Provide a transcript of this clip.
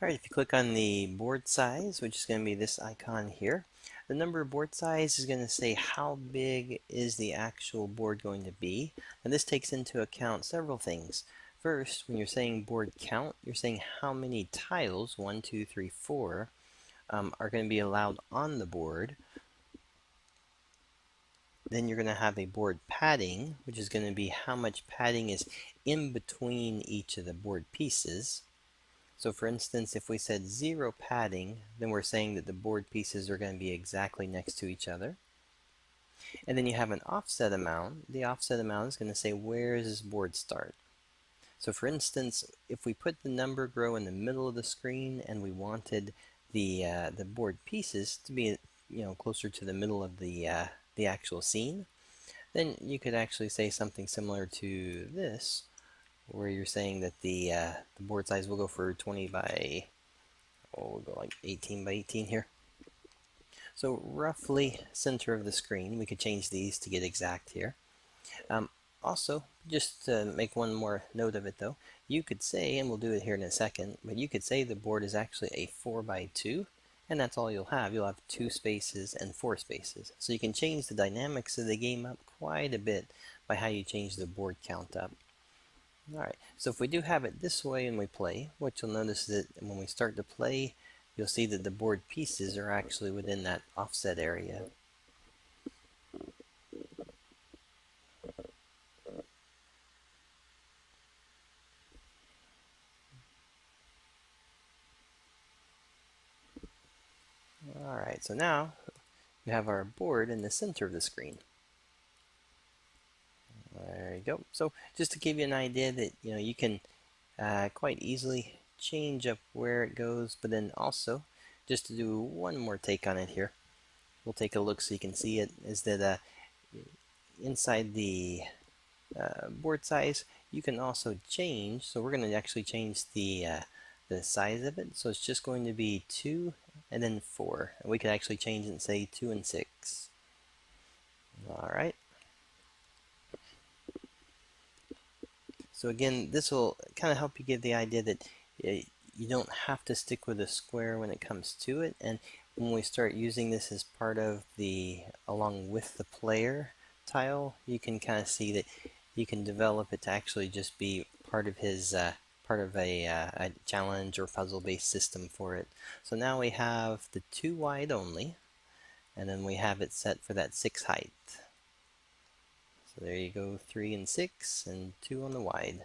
Alright, if you click on the board size, which is going to be this icon here, the number of board size is going to say how big is the actual board going to be. And this takes into account several things. First, when you're saying board count, you're saying how many tiles, 1, 2, 3, 4, are going to be allowed on the board. Then you're going to have a board padding, which is going to be how much padding is in between each of the board pieces. So for instance, if we said 0 padding, then we're saying that the board pieces are going to be exactly next to each other. And then you have an offset amount. The offset amount is going to say where does this board start. So for instance, if we put the Numbergrow in the middle of the screen and we wanted the board pieces to be closer to the middle of the actual scene, then you could actually say something similar to this, where you're saying that the board size will go for 20 by, we'll go like 18 by 18 here. So roughly center of the screen. We could change these to get exact here. Also, just to make one more note of it though, you could say, and we'll do it here in a second, but you could say the board is actually a 4 by 2, and that's all you'll have. You'll have 2 spaces and 4 spaces. So you can change the dynamics of the game up quite a bit by how you change the board count up. Alright, so if we do have it this way and we play, what you'll notice is that when we start to play, you'll see that the board pieces are actually within that offset area. Alright, so now we have our board in the center of the screen. There you go. So just to give you an idea that you can quite easily change up where it goes, but then also just to do one more take on it here, we'll take a look so you can see it, is that inside the board size you can also change. So we're going to actually change the size of it, so it's just going to be 2 and then 4, and we could actually change it and say 2 and 6. Alright, so again, this will kind of help you get the idea that you don't have to stick with a square when it comes to it. And when we start using this as part of the along with the player tile, you can kind of see that you can develop it to actually just be part of his part of a challenge or puzzle based system for it. So now we have the 2 wide only, and then we have it set for that 6 height. So there you go, 3 and 6 and 2 on the wide.